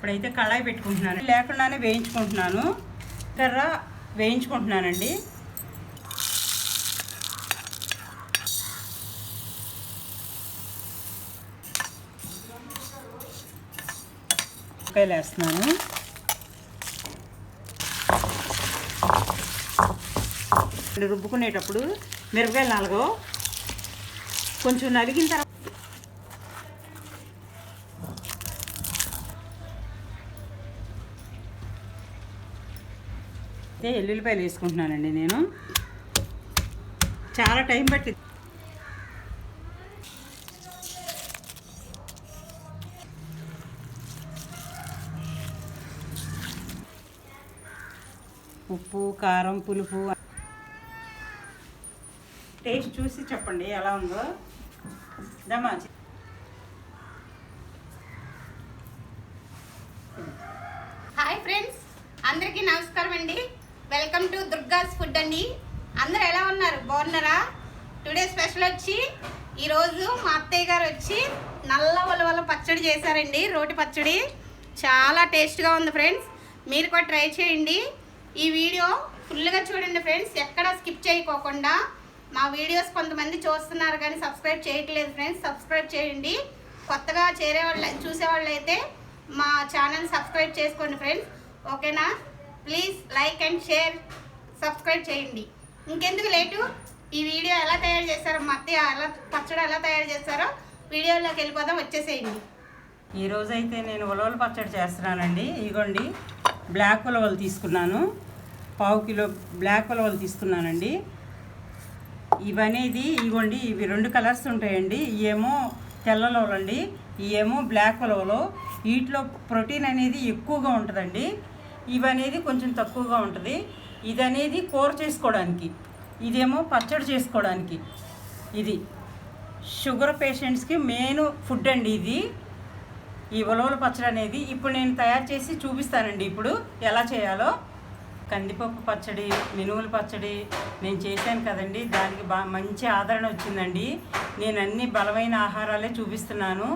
ఇప్పుడైతే కళాయి పెట్టుకుంటున్నాను, లేకుండానే వేయించుకుంటున్నాను, కర్ర వేయించుకుంటున్నానండి. ఉల్లిపాయలు వేస్తున్నాను. రుబ్బుకునేటప్పుడు మిరపకాయలు 4 కొంచెం నలిగిన తర్వాత ఎల్లుల్లిపాయలు వేసుకుంటున్నానండి. నేను చాలా టైం పట్టింది. ఉప్పు, కారం, పులుపు టేస్ట్ చూసి చెప్పండి ఎలా ఉందో. దమా హాయ్ ఫ్రెండ్స్, అందరికీ నమస్కారం అండి. వెల్కమ్ టు దుర్గాస్ ఫుడ్ అండి. అందరూ ఎలా ఉన్నారు? బాగున్నారా? టుడే స్పెషల్ వచ్చి ఈరోజు మా అత్తయ్య గారు వచ్చి నల్ల ఉలవల పచ్చడి చేశారండి. రోటి పచ్చడి చాలా టేస్ట్గా ఉంది ఫ్రెండ్స్. మీరు కూడా ట్రై చేయండి. ఈ వీడియో ఫుల్గా చూడండి ఫ్రెండ్స్, ఎక్కడ స్కిప్ చేయకోకుండా. మా వీడియోస్ కొంతమంది చూస్తున్నారు కానీ సబ్స్క్రైబ్ చేయట్లేదు ఫ్రెండ్స్, సబ్స్క్రైబ్ చేయండి. కొత్తగా చూసేవాళ్ళు అయితే మా ఛానల్ సబ్స్క్రైబ్ చేసుకోండి ఫ్రెండ్స్, ఓకేనా? Please like and share, subscribe చేయండి. ఇంకెందుకు లేటు, ఈ వీడియో ఎలా తయారు చేస్తారో, మా అత్తయ్య పచ్చడి ఎలా తయారు చేస్తారో వీడియోలోకి వెళ్ళిపోదాం, వచ్చేసేయండి. ఈరోజు అయితే నేను ఉలవల పచ్చడి చేస్తున్నానండి. ఇదిగోండి, బ్లాక్ ఉలవలు తీసుకున్నాను, 1/2 కిలో బ్లాక్ ఉలవలు తీసుకున్నానండి. ఇవనేది ఇవ్వండి, ఇవి 2 కలర్స్ ఉంటాయండి. ఇవేమో తెల్ల ఉలవలు అండి, ఇవేమో బ్లాక్ ఉలవలు. వీటిలో ప్రోటీన్ అనేది ఎక్కువగా ఉంటుందండి, ఇవనేది కొంచెం తక్కువగా ఉంటుంది. ఇది అనేది కూర చేసుకోవడానికి, ఇదేమో పచ్చడి చేసుకోవడానికి. ఇది షుగర్ పేషెంట్స్కి మెయిన్ ఫుడ్ అండి ఇది, ఈ ఉలవల పచ్చడి అనేది. ఇప్పుడు నేను తయారు చేసి చూపిస్తానండి ఇప్పుడు ఎలా చేయాలో. కందిపప్పు పచ్చడి, మినుముల పచ్చడి నేను చేశాను కదండి, దానికి మంచి ఆదరణ వచ్చిందండి. నేను అన్ని బలమైన ఆహారాలే చూపిస్తున్నాను,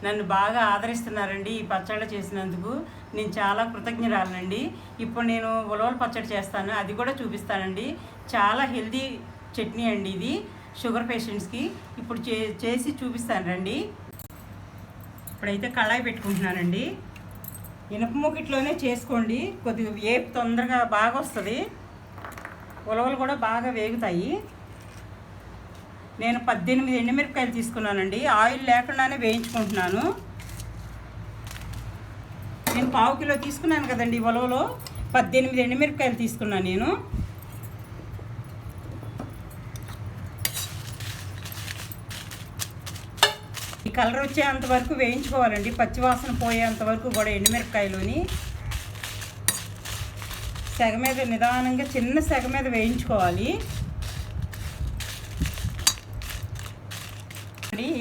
నన్ను బాగా ఆదరిస్తున్నారండి. ఈ పచ్చళ్ళు చేసినందుకు నేను చాలా కృతజ్ఞరాలనండి. ఇప్పుడు నేను ఉలవల పచ్చడి చేస్తాను, అది కూడా చూపిస్తానండి. చాలా హెల్దీ చట్నీ అండి ఇది షుగర్ పేషెంట్స్కి. ఇప్పుడు చేసి చూపిస్తాను రండి. ఇప్పుడైతే కళాయి పెట్టుకుంటున్నానండి. ఇనుప మూకిట్లోనే చేసుకోండి, కొద్దిగా వేపు తొందరగా బాగా వస్తుంది, ఉలవలు కూడా బాగా వేగుతాయి. నేను 18 ఎండుమిరపకాయలు తీసుకున్నానండి, ఆయిల్ లేకుండానే వేయించుకుంటున్నాను. నేను 1/2 కిలో తీసుకున్నాను కదండి ఉలవలు, 18 ఎండుమిరపకాయలు తీసుకున్నాను నేను. ఈ కలర్ వచ్చేంత వరకు వేయించుకోవాలండి, పచ్చివాసన పోయేంత వరకు కూడా ఎండుమిరపకాయలోని సెగ మీద నిదానంగా చిన్న సెగ మీద వేయించుకోవాలి.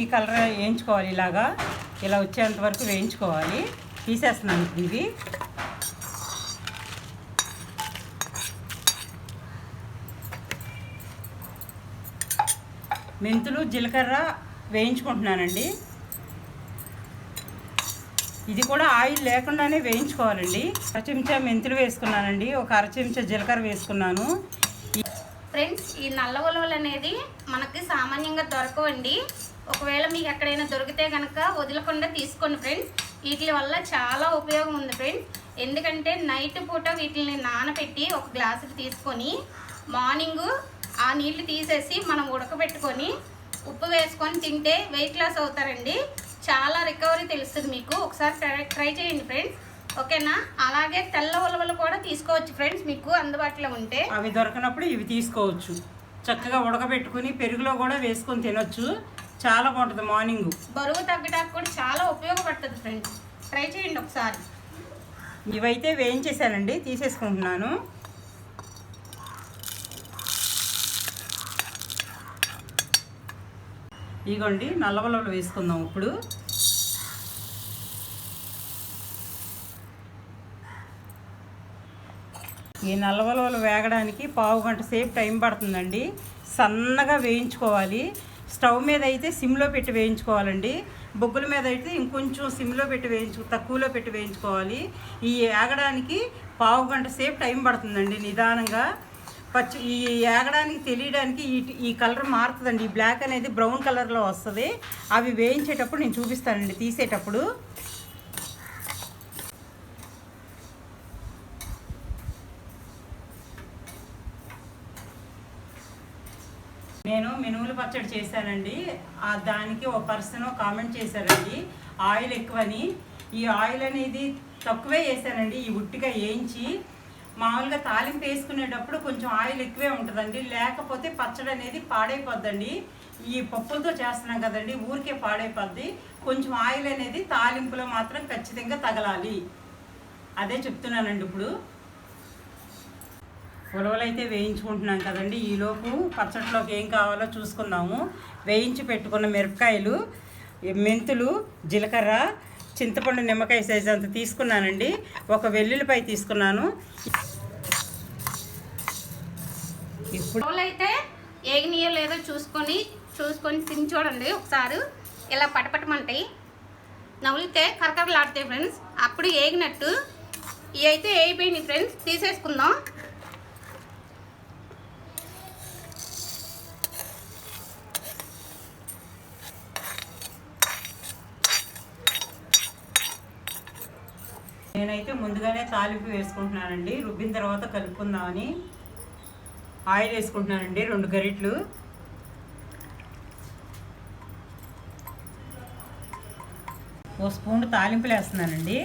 ఈ కలర్ వేయించుకోవాలి, ఇలా వచ్చేంత వరకు వేయించుకోవాలి. తీసేస్తున్నాను ఇవి. మెంతులు, జీలకర్ర వేయించుకుంటున్నానండి. ఇది కూడా ఆయిల్ లేకుండానే వేయించుకోవాలండి. 1 చెంచా మెంతులు వేసుకున్నానండి, 1 చెంచా జీలకర్ర వేసుకున్నాను. ఫ్రెండ్స్, ఈ నల్ల ఉలవలు అనేది మనకి సామాన్యంగా దొరకవండి. ఒకవేళ మీకు ఎక్కడైనా దొరికితే కనుక వదలకుండా తీసుకోండి ఫ్రెండ్స్. వీటి వల్ల చాలా ఉపయోగం ఉంది ఫ్రెండ్స్. ఎందుకంటే నైట్ పూట వీటిని నానబెట్టి 1 గ్లాసుకి తీసుకొని మార్నింగ్ ఆ నీళ్లు తీసేసి మనం ఉడకబెట్టుకొని ఉప్పు వేసుకొని తింటే వెయిట్ లాస్ అవుతారండి. చాలా రికవరీ తెలుస్తుంది మీకు. ఒకసారి ట్రై చేయండి ఫ్రెండ్స్, ఓకేనా? అలాగే తెల్ల ఉలవలు కూడా తీసుకోవచ్చు ఫ్రెండ్స్, మీకు అందుబాటులో ఉంటే. అవి దొరకనప్పుడు ఇవి తీసుకోవచ్చు. చక్కగా ఉడకబెట్టుకుని పెరుగులో కూడా వేసుకొని తినొచ్చు, చాలా బాగుంటుంది. మార్నింగ్ బరువు తగ్గడానికి కూడా చాలా ఉపయోగపడుతుంది ఫ్రెండ్స్, ట్రై చేయండి ఒకసారి. ఇవైతే వేయించేసానండి, తీసేసుకుంటున్నాను. ఇగోండి, నల్ల ఉలవలు వేసుకుందాం ఇప్పుడు. ఈ నల్ల ఉలవలు వేగడానికి 1/2 గంట సేపు టైం పడుతుందండి. సన్నగా వేయించుకోవాలి. స్టవ్ మీద అయితే సిమ్లో పెట్టి వేయించుకోవాలండి. బొగ్గుల మీద అయితే ఇంకొంచెం సిమ్లో పెట్టి తక్కువలో పెట్టి వేయించుకోవాలి. ఈ ఏగడానికి పావు గంట సేపు టైం పడుతుందండి నిదానంగా. ఈ ఏగడానికి తెలియడానికి ఈ కలర్ మారుతుందండి. ఈ బ్లాక్ అనేది బ్రౌన్ కలర్లో వస్తుంది. అవి వేయించేటప్పుడు నేను చూపిస్తానండి తీసేటప్పుడు. నేను మినుముల పచ్చడి చేశానండి. దానికి ఒక పర్సన్ కామెంట్ చేశారండి ఆయిల్ ఎక్కువని. ఈ ఆయిల్ అనేది తక్కువే వేసానండి. ఈ ఉట్టిగా వేయించి మామూలుగా తాలింపు వేసుకునేటప్పుడు కొంచెం ఆయిల్ ఎక్కువే ఉంటుందండి. లేకపోతే పచ్చడి అనేది పాడైపోద్దండి. ఈ పప్పులతో చేస్తున్నాం కదండి, ఊరికే పాడైపోద్ది. కొంచెం ఆయిల్ అనేది తాలింపులో మాత్రం ఖచ్చితంగా తగలాలి. అదే చెప్తున్నానండి. ఇప్పుడు ఉలవలైతే వేయించుకుంటున్నాం కదండి. ఈలోపు పచ్చడిలోకి ఏం కావాలో చూసుకుందాము. వేయించి పెట్టుకున్న మిరపకాయలు, మెంతులు, జీలకర్ర, చింతపండు నిమ్మకాయ సైజు అంత తీసుకున్నానండి. ఒక వెల్లుల్లిపాయ తీసుకున్నాను. ఇప్పుడు అయితే ఏగినీయో లేదో చూసుకొని తిని చూడండి ఒకసారి. ఇలా పటపటమంటాయి, నవ్వులితే కరకరలాడుతాయి ఫ్రెండ్స్. అప్పుడు ఏగినట్టు. ఇవి అయితే వేగిపోయినాయి ఫ్రెండ్స్, తీసేసుకుందాం. నేనైతే ముందుగానే తాలింపు వేసుకుంటున్నానండి. రుబ్బిన తర్వాత కలుపుకుందామని ఆయిల్ వేసుకుంటున్నానండి 2 గరిటెలు. ఓ స్పూన్ తాలింపులు వేస్తున్నానండి.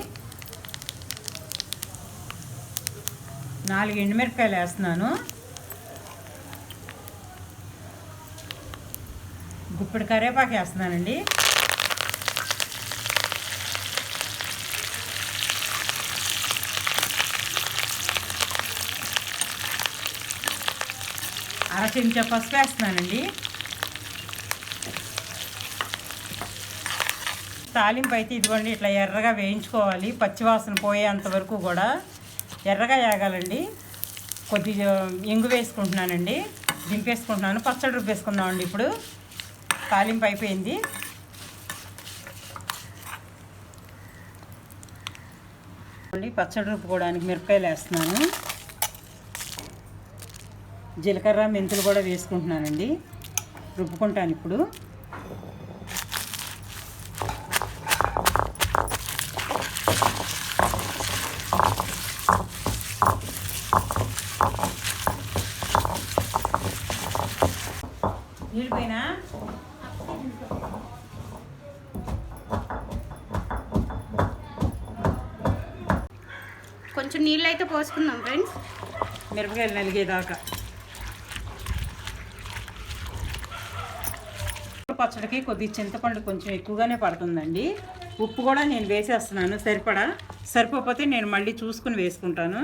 4 ఎండుమిరపకాయలు వేస్తున్నాను. గుప్పెడు కరివేపాకు వేస్తున్నానండి. అర చెంచా పసుపు వేస్తున్నానండి. తాలింపు అయితే ఇదిగోండి ఇట్లా ఎర్రగా వేయించుకోవాలి. పచ్చివాసన పోయేంత వరకు కూడా ఎర్రగా వేగాలండి. కొద్దిగా ఇంగు వేసుకుంటున్నానండి. దింపేసుకుంటున్నాను. పచ్చడి రుబ్బేసుకుందామండి. ఇప్పుడు తాలింపు అయిపోయింది. పచ్చడి రుబ్బుకోవడానికి మిరపకాయలు వేస్తున్నాను. జీలకర్ర, మెంతులు కూడా వేసుకుంటున్నానండి. రుబ్బుకుంటాను ఇప్పుడు. నీళ్ళు పైన కొంచెం నీళ్ళు అయితే పోసుకుందాం ఫ్రెండ్స్, మిరపకాయలు నలిగేదాకా. పచ్చడికి కొద్దిగా చింతపండు కొంచెం ఎక్కువగానే పడుతుందండి. ఉప్పు కూడా నేను వేసేస్తున్నాను సరిపోతే నేను మళ్ళీ చూసుకుని వేసుకుంటాను.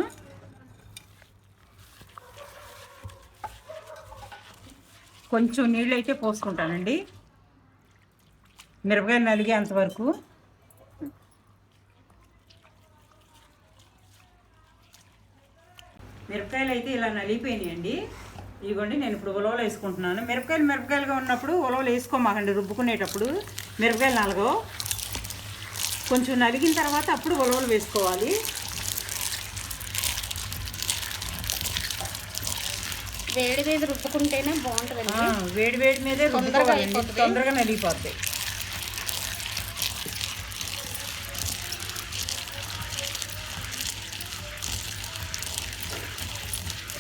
కొంచెం నీళ్ళు అయితే పోసుకుంటానండి మిరపకాయలు నలిగేంత వరకు. మిరపకాయలు అయితే ఇలా నలిగిపోయినాయండి. ఇదిగోండి నేను ఇప్పుడు ఉలవలు వేసుకుంటున్నాను. మిరపకాయలుగా ఉన్నప్పుడు ఉలవలు వేసుకోమాకండి. రుబ్బుకునేటప్పుడు మిరపకాయలు నలగో. కొంచెం నలిగిన తర్వాత అప్పుడు ఉలవలు వేసుకోవాలి. వేడి మీద రుబ్బుకుంటేనే బాగుంటుంది. వేడి మీదే తొందరగా నలిగిపోతాయి.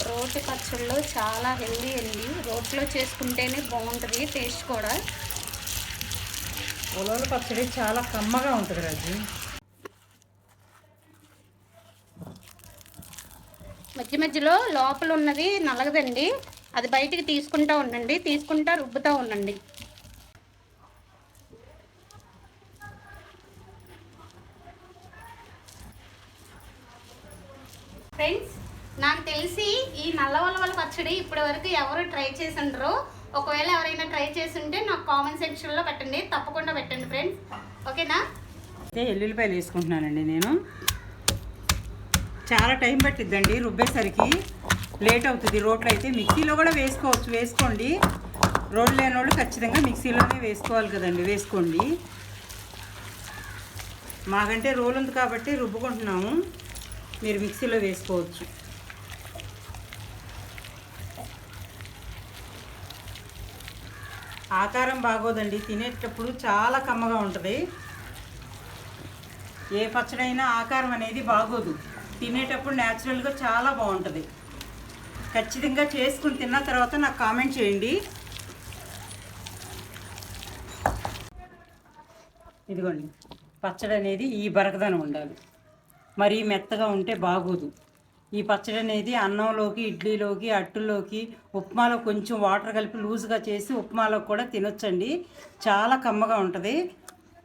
రోటి పచ్చళ్ళు చాలా హెల్దీ అండి. రోట్లో చేసుకుంటేనే బాగుంటుంది టేస్ట్ కూడా. ఉలవల పచ్చడి చాలా కమ్మగా ఉంటుంది రాజు. మధ్యలో లోపల ఉన్నది నలగదండి, అది బయటికి తీసుకుంటా రుబ్బుతూ ఉండండి. ఫ్రెండ్స్, నాకు తెలిసి ఈ నల్ల ఉలవల పచ్చడి ఇప్పటి వరకు ఎవరు ట్రై చేసి ఉండరు. ఒకవేళ ఎవరైనా ట్రై చేసి ఉంటే నాకు కామెంట్ సెక్షన్లో పెట్టండి, తప్పకుండా పెట్టండి ఫ్రెండ్స్. ఓకేనా? అయితే ఎల్లుల్లిపాయలు వేసుకుంటున్నానండి. నేను చాలా టైం పట్టిద్దండి రుబ్బేసరికి, లేట్ అవుతుంది. రోట్లో అయితే మిక్సీలో కూడా వేసుకోండి. రోలు లేని వాళ్ళు ఖచ్చితంగా మిక్సీలోనే వేసుకోవాలి కదండి, వేసుకోండి. మాకంటే రోలు ఉంది కాబట్టి రుబ్బుకుంటున్నాము, మీరు మిక్సీలో వేసుకోవచ్చు. ఆకారం బాగోదండి, తినేటప్పుడు చాలా కమ్మగా ఉంటుంది. ఏ పచ్చడైనా ఆకారం అనేది బాగోదు, తినేటప్పుడు న్యాచురల్గా చాలా బాగుంటుంది. ఖచ్చితంగా చేసుకుని తిన్న తర్వాత నాకు కామెంట్ చేయండి. ఇదిగోండి, పచ్చడి అనేది ఈ బరకదనం ఉండాలి, మరీ మెత్తగా ఉంటే బాగోదు. ఈ పచ్చడి అనేది అన్నంలోకి, ఇడ్లీలోకి, అట్టుల్లోకి, ఉప్మాలో కొంచెం వాటర్ కలిపి లూజ్గా చేసి ఉప్మాలో కూడా తినొచ్చండి. చాలా కమ్మగా ఉంటుంది,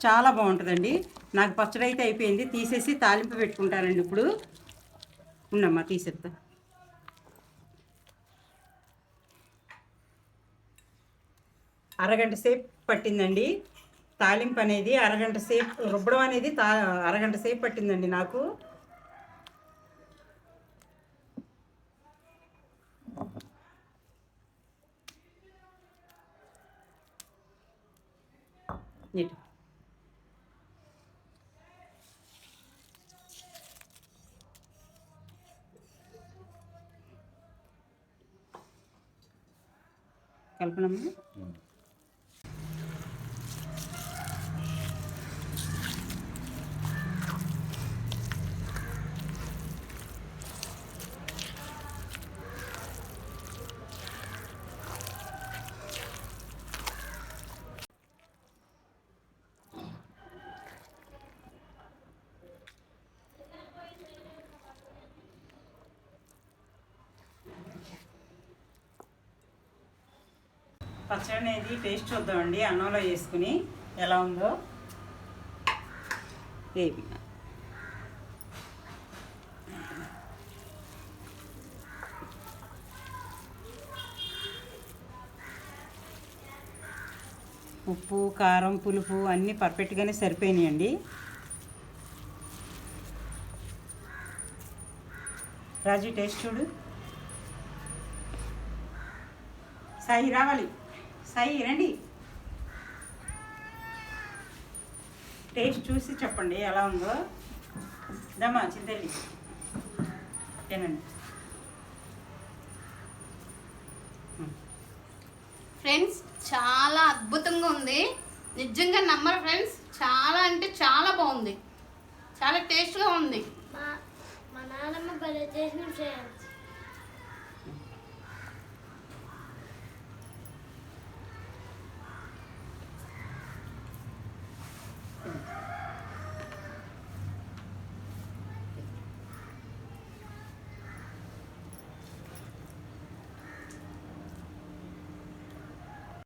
చాలా బాగుంటుందండి. నాకు పచ్చడి అయితే అయిపోయింది, తీసేసి తాలింపు పెట్టుకుంటానండి. ఇప్పుడు ఉండమ్మా, తీసేస్తా. అరగంట సేపు పట్టిందండి తాలింపు అనేది. అరగంట సేపు రుబ్బడం అనేది అరగంట సేపు పట్టిందండి నాకు. ఇటు కల్పనమ్మా. పచ్చడి అనేది టేస్ట్ చూద్దామండి, అన్నంలో వేసుకుని ఎలా ఉందో. ఏమి ఉప్పు, కారం, పులుపు అన్నీ పర్ఫెక్ట్గానే సరిపోయినాయండి. రాజు టేస్ట్ చూడు. సాయి రావాలి, సాయి రండి. టేస్ట్ చూసి చెప్పండి ఎలా ఉందో. దమ్మా చింతల్లి తినండి. ఫ్రెండ్స్ చాలా అద్భుతంగా ఉంది, నిజంగా నమ్మరు ఫ్రెండ్స్. చాలా అంటే చాలా బాగుంది, చాలా టేస్ట్గా ఉంది. మా నాన్నమ్మ భలే చేసిన